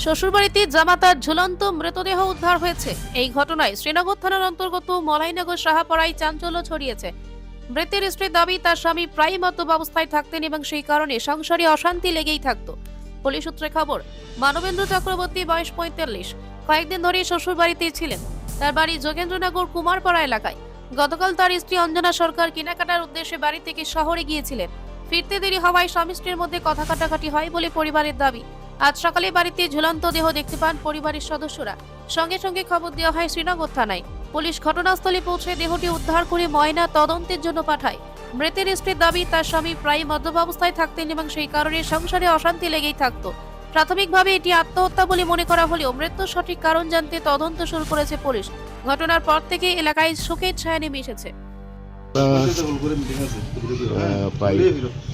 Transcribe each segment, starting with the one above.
শ্বশুরবাড়িতে জামাতার ঝুলন্ত মৃতদেহ উদ্ধার হয়েছে। এই ঘটনায় শ্রীনগর থানার অন্তর্গত মলাইনগর সাহাপাড়ায় চাঞ্চল্য ছড়িয়েছে। মৃতের স্ত্রীর দাবি, তার স্বামী প্রায় মদ্যপ অবস্থায় থাকতেন এবং সেই কারণে সংসারে অশান্তি লেগেই থাকতো। পুলিশ সূত্রে খবর, মানবেন্দ্র চক্রবর্তী, বয়স 45, কয়েকদিন ধরে শ্বশুর বাড়িতেই ছিলেন। তার বাড়ি যোগেন্দ্রনগর কুমারপাড়া এলাকায়। গতকাল তার স্ত্রী অঞ্জনা সরকার কেনাকাটার উদ্দেশ্যে বাড়ি থেকে শহরে গিয়েছিলেন। ফিরতে দেরি হওয়ায় স্বামী স্ত্রীর মধ্যে কথা কাটাকাটি হয় বলে পরিবারের দাবি। আজ সকালে বাড়িতে ঝুলন্ত দেহ দেখতে পান পরিবারের সদস্যরা। সঙ্গে সঙ্গে খবর দেওয়া হয় শ্রীনগর থানায়। পুলিশ ঘটনাস্থলে পৌঁছে দেহটি উদ্ধার করে ময়না তদন্তের জন্য পাঠায়। মৃতের স্ত্রীর দাবি, তার স্বামী প্রায় মদ্যপ অবস্থায় থাকতেন এবং সেই কারণে সংসারে অশান্তি লেগেই থাকতো। প্রাথমিকভাবে এটি আত্মহত্যা বলে মনে করা হলেও মৃত্যুর সঠিক কারণ জানতে তদন্ত শুরু করেছে পুলিশ। ঘটনার পর থেকে এলাকায় শোকের ছায়া নেমে এসেছে। প্রায়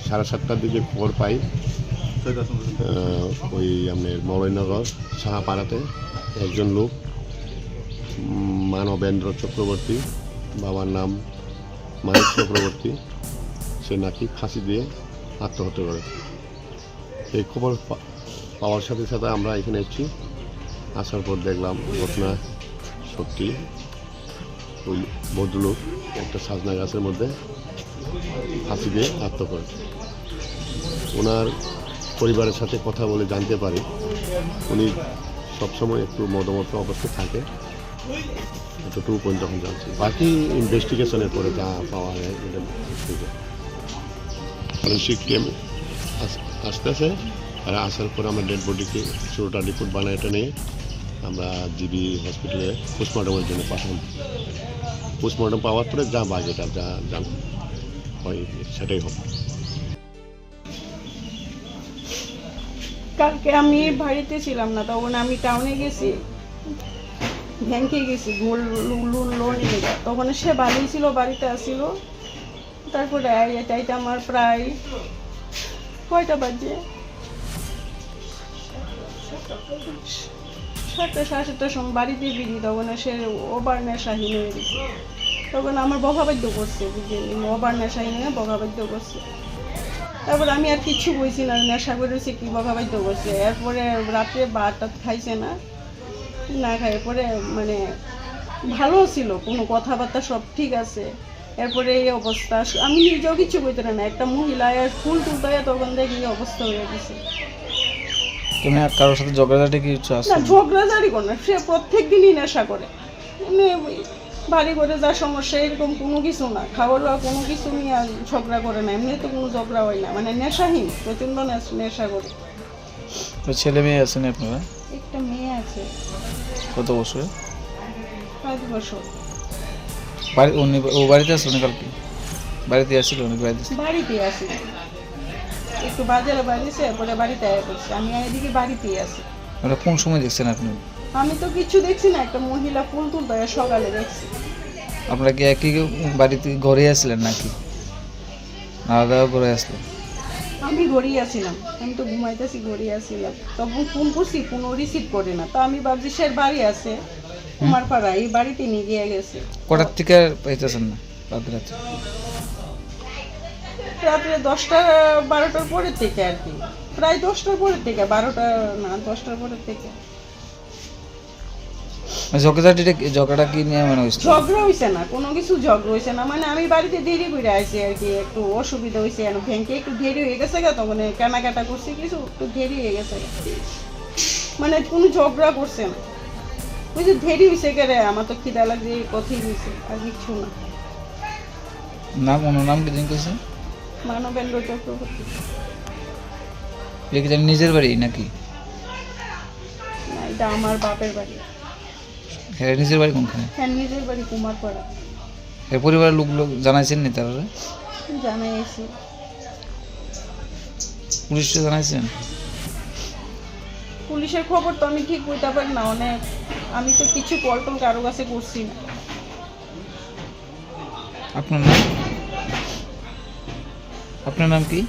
7:30টার দিকে খবর পাই ওই আপনার মলয়নগর সাহাপাড়াতে একজন লোক মানবেন্দ্র চক্রবর্তী, বাবার নাম মানিক চক্রবর্তী, সে নাকি ফাঁসি দিয়ে আত্মহত্যা করে। এই খবর পাওয়ার সাথে সাথে আমরা এখানে এসেছি। আসার পর দেখলাম ঘটনা সত্যি। ওই ভদ্রলোক একটা সাজনা গাছের মধ্যে ফাঁসি দিয়ে আত্মহত্যা করে। ওনার পরিবারের সাথে কথা বলে জানতে পারি উনি সবসময় একটু মদমত্ত অবস্থায় থাকে। এতটুকু পর্যন্ত যখন জানছি, বাকি ইনভেস্টিগেশনের পরে যা পাওয়া যায় ফরেনসিক টিম আসতেছে। আর আসার পর আমরা ডেড বডিকে পুরোটা রিপোর্ট বানায় এটা নিয়ে আমরা জিবি হসপিটালে পোস্টমর্টমের জন্য পাঠান। পোস্টমর্টম পাওয়ার পরে যা বাকিটা যা জান হয় সেটাই হবে। কালকে আমি বাড়িতে ছিলাম না, তখন আমি টাউনে গেছি, ব্যাংকে গেছি লোন নিয়ে। তখন সে ভালোই ছিল, বাড়িতে আসছিল। তারপরে এটা আমার প্রায় কয়টা বাজে, 7টা 7:30টার সময় বাড়িতে বেরিয়ে। তখন সে ওভার নেশাহীন হয়ে গেছে। তখন আমার বকাবাদ্য করছে, বুঝলি, ওভার নেশাহীন হয়ে বকাবাদ্য করছে। তারপর আমি আর কিচ্ছু বলছি না, নেশা করেছে কি বকাবাদ্য করছে। এরপরে রাত্রে ভাতটা খাইছে না, না খাই পরে মানে ভালো ছিল, কোনো কথাবার্তা সব ঠিক আছে। এরপরে এই অবস্থা, আমি নিজেও কিছু বলতে না, একটা মহিলা ফুল তুলতে তখন দেখি এই অবস্থা হয়ে গেছে। তুমি আর কারোর সাথে ঝগড়াঝাটি কিছু আছে না? ঝগড়াঝাড়ি করে না, সে প্রত্যেক দিনই নেশা করে। এমনি বাড়ি করে যা সমস্যা এরকম কোনো কিছু না, খাওয়া দাওয়া কোনো কিছু নিয়ে ঝগড়া করে না। এমনি তো কোনো ঝগড়া হয় না, মানে নেশাহীন, প্রচণ্ড নেশা করে। ছেলে মেয়ে আছেন আপনারা? একটা মেয়ে আছে। কত বছর? 5 বছর। ও বাড়িতে আসলো না কালকে? বাড়িতে আসছিল? অনেক বাড়িতে আসি, একটু বাজারে বাড়িছে, পরে বাড়িতে আয়া করছে। আমি এদিকে বাড়িতেই আছি। ওটা কোন সময় দেখছেন আপনি? আমি তো কিছু দেখছি না, একটা মহিলা ফুল তুলতে সকালে দেখছি। আপনারা কি একই বাড়িতে ঘরে আসলেন নাকি খাওয়া দাওয়া করে আসলেন? আমি ঘরেই আসছিলাম, আমি তো ঘুমাইতেছি, ঘরেই আসছিলাম। তখন ফোন করছি, ফোনও রিসিভ করে না। তো আমি ভাবছি সে বাড়ি আছে কুমারপাড়া, এই বাড়িতে নিয়ে গিয়ে গেছে। কটার থেকে পাইতেছেন না রাত্রে? রাত্রে 10টা 12টার পরের থেকে আর কি, প্রায় 10টার পরের থেকে, 12টা না 10টার পরের থেকে। ঝগড়াটা কি নিয়ে মনে হয়েছে? ঝগড়া হয়েছে না, কোনো কিছু ঝগড়া হয়েছে না। মানে আমি বাড়িতে দেরি করে আসি আর কি, একটু অসুবিধা হয়েছে। ব্যাংকে একটু দেরি হয়ে গেছে গা, তখন কেনাকাটা করছি, কিছু একটু দেরি হয়ে গেছে। মানে কোনো ঝগড়া করছে না, ওই যে দেরি হয়েছে গেলে আমার তো খিদা লাগছে, কথাই হয়েছে, আর কিচ্ছু না। ওনার নাম কি জিজ্ঞেস? মানবেন্দ্র চক্রবর্তী। নিজের বাড়ি নাকি? না, এটা আমার বাপের বাড়ি। হ্যাঁ, নিজের বাড়ি কোনখানে? হ্যাঁ, নিজের বাড়ি কুমারপাড়া। এর পরিবারের লোক জানাইছেন নি তারা? জানাইছি। পুলিশে জানাইছেন? পুলিশের খবর তো আমি ঠিক বলতে পারি না, অনেক আমি তো কিছু কল টল কারো কাছে করছি না। আপনার নাম? আপনার নাম কি?